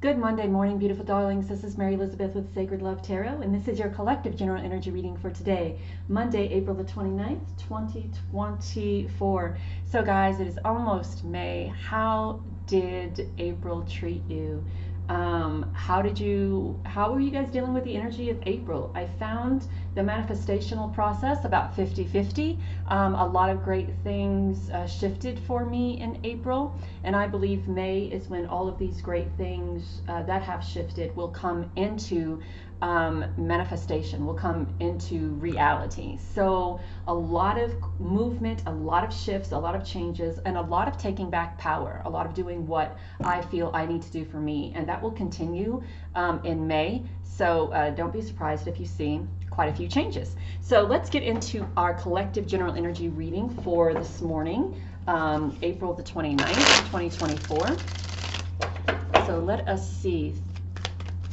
Good Monday morning, beautiful darlings. This is Mary Elizabeth with Sacred Love Tarot, and this is your collective general energy reading for today, Monday, April the 29th, 2024. So guys, it is almost May. How did April treat you? How were you guys dealing with the energy of April? I found the manifestational process about 50-50. A lot of great things shifted for me in April, and I believe May is when all of these great things that have shifted will come into manifestation, will come into reality. So a lot of movement, a lot of shifts, a lot of changes, and a lot of taking back power, a lot of doing what I feel I need to do for me, and that will continue in May. So don't be surprised if you see quite a few changes. So let's get into our collective general energy reading for this morning, April the 29th, 2024. So let us see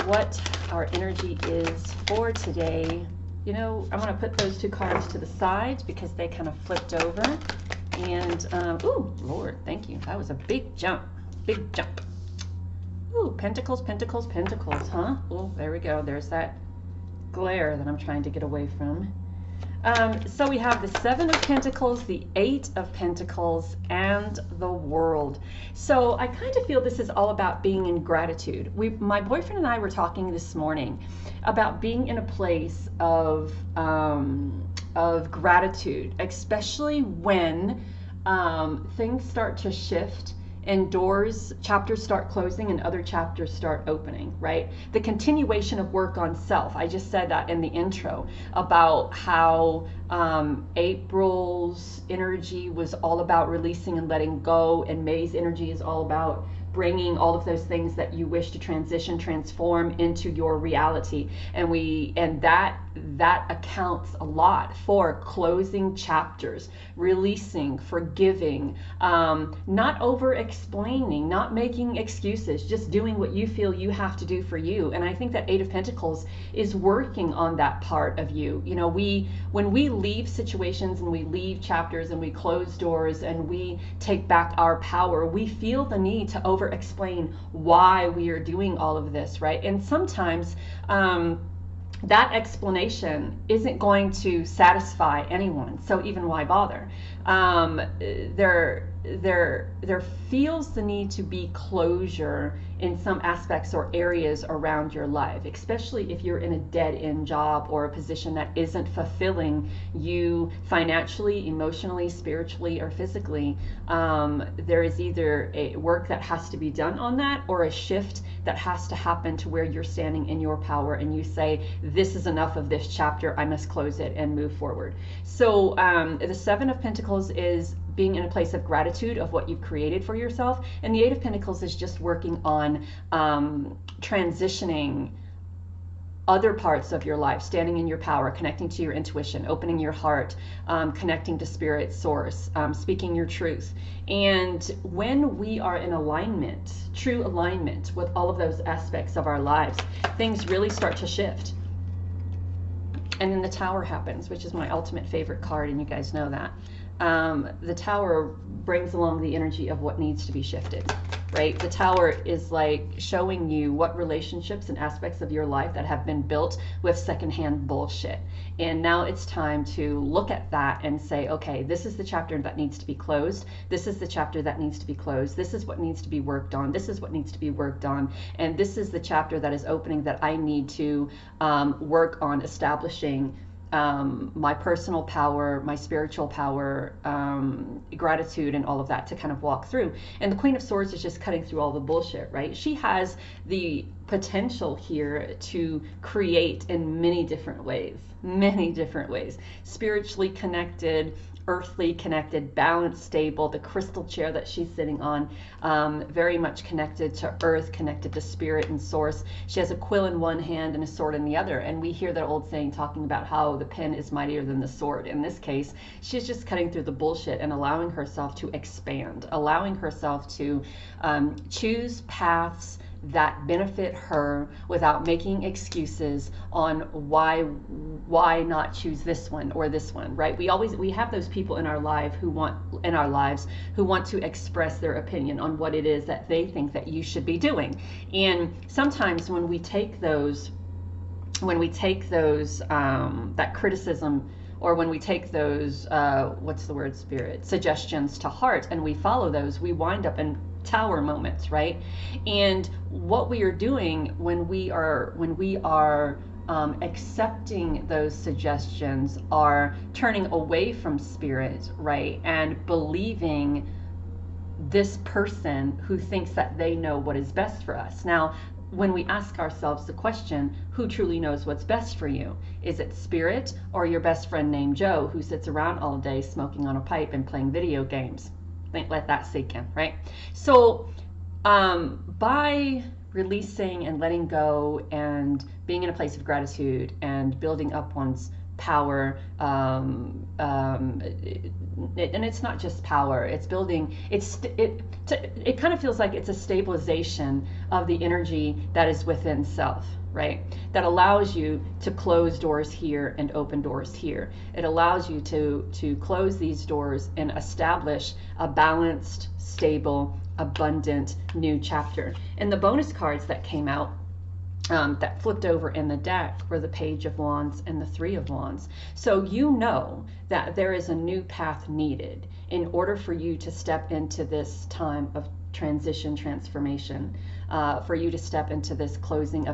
what our energy is for today. You know, I'm going to put those two cards to the side because they kind of flipped over. And, ooh, Lord, thank you. That was a big jump, big jump. Ooh, Pentacles, Pentacles, Pentacles, huh? Oh, there we go. There's that glare that I'm trying to get away from. So we have the Seven of Pentacles, the Eight of Pentacles, and the World. So I kind of feel this is all about being in gratitude. My boyfriend and I were talking this morning about being in a place of gratitude, especially when things start to shift and chapters start closing and other chapters start opening, right? The continuation of work on self. I just said that in the intro about how April's energy was all about releasing and letting go, and May's energy is all about bringing all of those things that you wish to transition, transform into your reality. And that accounts a lot for closing chapters, releasing, forgiving, not over explaining, not making excuses, just doing what you feel you have to do for you. And I think that Eight of Pentacles is working on that part of you. You know, when we leave situations and we leave chapters and we close doors and we take back our power, we feel the need to over explain why we are doing all of this, right? And sometimes that explanation isn't going to satisfy anyone, so even why bother? There feels the need to be closure in some aspects or areas around your life, especially if you're in a dead-end job or a position that isn't fulfilling you financially, emotionally, spiritually, or physically. There is either a work that has to be done on that, or a shift that has to happen to where you're standing in your power and you say, this is enough of this chapter, I must close it and move forward. So the Seven of Pentacles is being in a place of gratitude of what you've created for yourself, and the Eight of Pentacles is just working on transitioning other parts of your life, standing in your power, connecting to your intuition, opening your heart, connecting to spirit source, speaking your truth. And when we are in alignment, true alignment with all of those aspects of our lives, things really start to shift. And then the Tower happens, which is my ultimate favorite card, and you guys know that. The Tower brings along the energy of what needs to be shifted, right? The Tower is like showing you what relationships and aspects of your life that have been built with secondhand bullshit. And now it's time to look at that and say, okay, this is the chapter that needs to be closed. This is the chapter that needs to be closed. This is what needs to be worked on. This is what needs to be worked on. And this is the chapter that is opening that I need to work on establishing my personal power, my spiritual power, gratitude, and all of that to kind of walk through. And the Queen of Swords is just cutting through all the bullshit, right? She has the potential here to create in many different ways, spiritually connected, earthly connected, balanced, stable. The crystal chair that she's sitting on, very much connected to earth, connected to spirit and source. She has a quill in one hand and a sword in the other, and we hear that old saying talking about how the pen is mightier than the sword. In this case, she's just cutting through the bullshit and allowing herself to expand, allowing herself to choose paths that benefit her without making excuses on why not choose this one or this one, right? We have those people in our lives who want to express their opinion on what it is that they think that you should be doing. And sometimes when we take those that criticism, or when we take those spirit suggestions to heart and we follow those, we wind up in tower moments, right? And what we are doing when we are accepting those suggestions are turning away from spirit, right? And believing this person who thinks that they know what is best for us. Now, when we ask ourselves the question, who truly knows what's best for you? Is it spirit or your best friend named Joe who sits around all day smoking on a pipe and playing video games? Let that sink in, right? So by releasing and letting go and being in a place of gratitude and building up one's power, and it's not just power, it's building, it kind of feels like it's a stabilization of the energy that is within self, right? That allows you to close doors here and open doors here. It allows you to close these doors and establish a balanced, stable, abundant new chapter. And the bonus cards that came out that flipped over in the deck were the Page of Wands and the Three of Wands. So you know that there is a new path needed in order for you to step into this time of transition, transformation, for you to step into this closing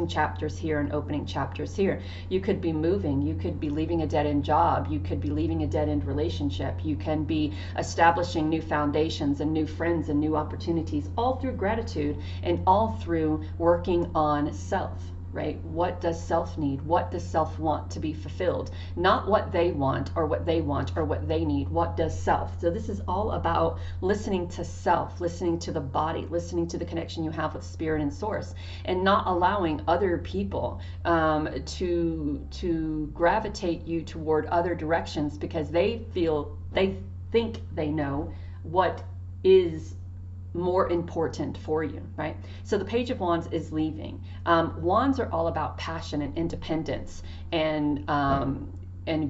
chapters here and opening chapters here. You could be moving, you could be leaving a dead-end job, you could be leaving a dead-end relationship, you can be establishing new foundations and new friends and new opportunities, all through gratitude and all through working on self, right? What does self need? What does self want to be fulfilled? Not what they want or what they need. What does self? So this is all about listening to self, listening to the body, listening to the connection you have with spirit and source, and not allowing other people to gravitate you toward other directions because they think they know what is more important for you, right? So the Page of Wands is leaving. Wands are all about passion and independence and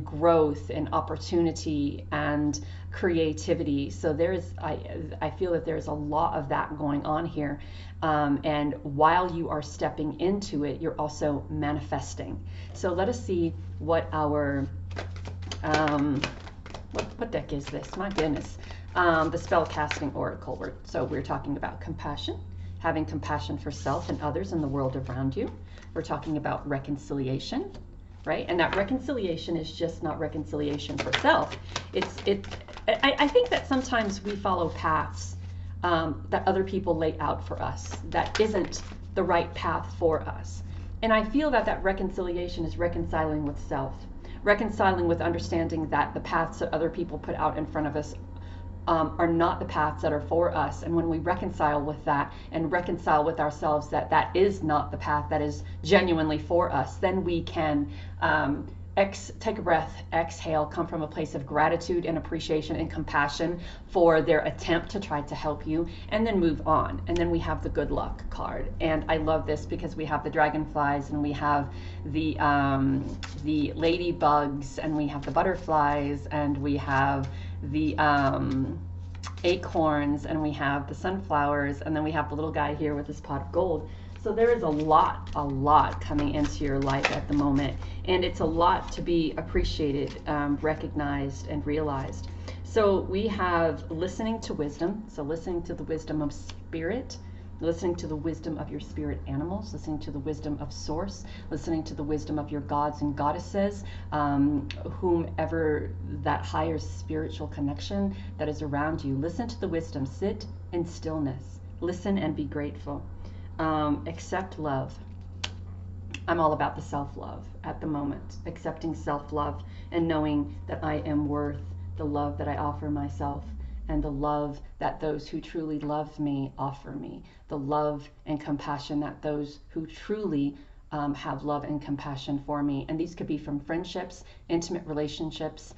growth and opportunity and creativity. So I feel that there's a lot of that going on here. And while you are stepping into it, you're also manifesting. So let us see what our what deck is this? My goodness. The Spellcasting Oracle. So we're talking about compassion, having compassion for self and others in the world around you. We're talking about reconciliation, right? And that reconciliation is just not reconciliation for self. I think that sometimes we follow paths that other people lay out for us that isn't the right path for us. And I feel that reconciliation is reconciling with self, reconciling with understanding that the paths that other people put out in front of us are not the paths that are for us. And when we reconcile with that and reconcile with ourselves that is not the path that is genuinely for us, then we can take a breath, exhale, come from a place of gratitude and appreciation and compassion for their attempt to try to help you, and then move on. And then we have the good luck card. And I love this because we have the dragonflies and we have the ladybugs and we have the butterflies and we have the acorns and we have the sunflowers, and then we have the little guy here with his pot of gold. So there is a lot coming into your life at the moment, and it's a lot to be appreciated, recognized, and realized. So we have listening to wisdom, so listening to the wisdom of spirit, listening to the wisdom of your spirit animals, listening to the wisdom of source, listening to the wisdom of your gods and goddesses, whomever that higher spiritual connection that is around you. Listen to the wisdom. Sit in stillness. Listen and be grateful. Accept love. I'm all about the self-love at the moment. Accepting self-love and knowing that I am worth the love that I offer myself, and the love that those who truly love me offer me, the love and compassion that those who truly have love and compassion for me. And these could be from friendships, intimate relationships,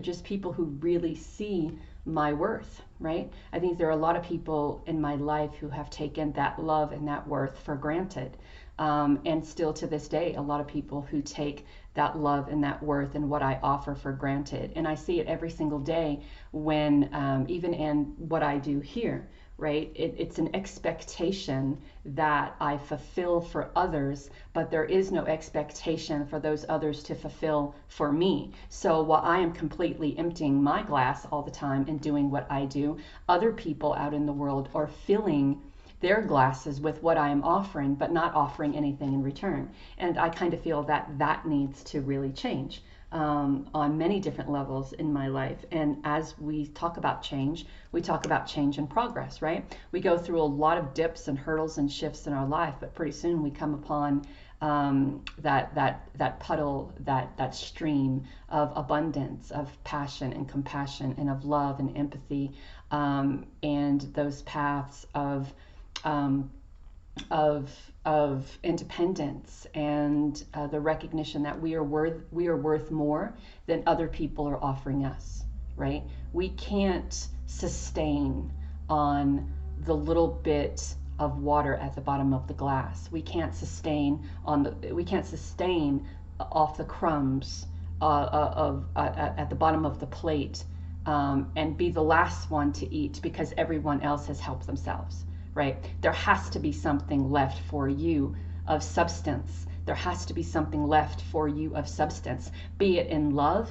just people who really see my worth, right? I think there are a lot of people in my life who have taken that love and that worth for granted. And still to this day, a lot of people who take that love and that worth and what I offer for granted. And I see it every single day when, even in what I do here, right? It's an expectation that I fulfill for others, but there is no expectation for those others to fulfill for me. So while I am completely emptying my glass all the time and doing what I do, other people out in the world are filling their glasses with what I am offering, but not offering anything in return. And I kind of feel that that needs to really change on many different levels in my life. And as we talk about change, we talk about change and progress, right? We go through a lot of dips and hurdles and shifts in our life, but pretty soon we come upon that puddle, that stream of abundance, of passion and compassion, and of love and empathy, and those paths of independence, and the recognition that we are worth more than other people are offering us, right? We can't sustain on the little bit of water at the bottom of the glass. We can't sustain off the crumbs at the bottom of the plate, and be the last one to eat because everyone else has helped themselves. Right? There has to be something left for you of substance. There has to be something left for you of substance, be it in love,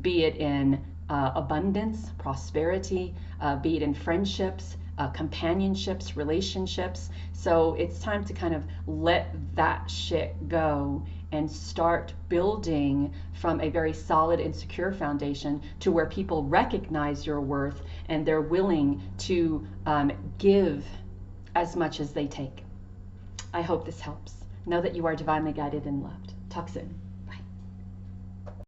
be it in abundance, prosperity, be it in friendships, companionships, relationships. So it's time to kind of let that shit go and start building from a very solid and secure foundation to where people recognize your worth and they're willing to give as much as they take. I hope this helps. Know that you are divinely guided and loved. Talk soon.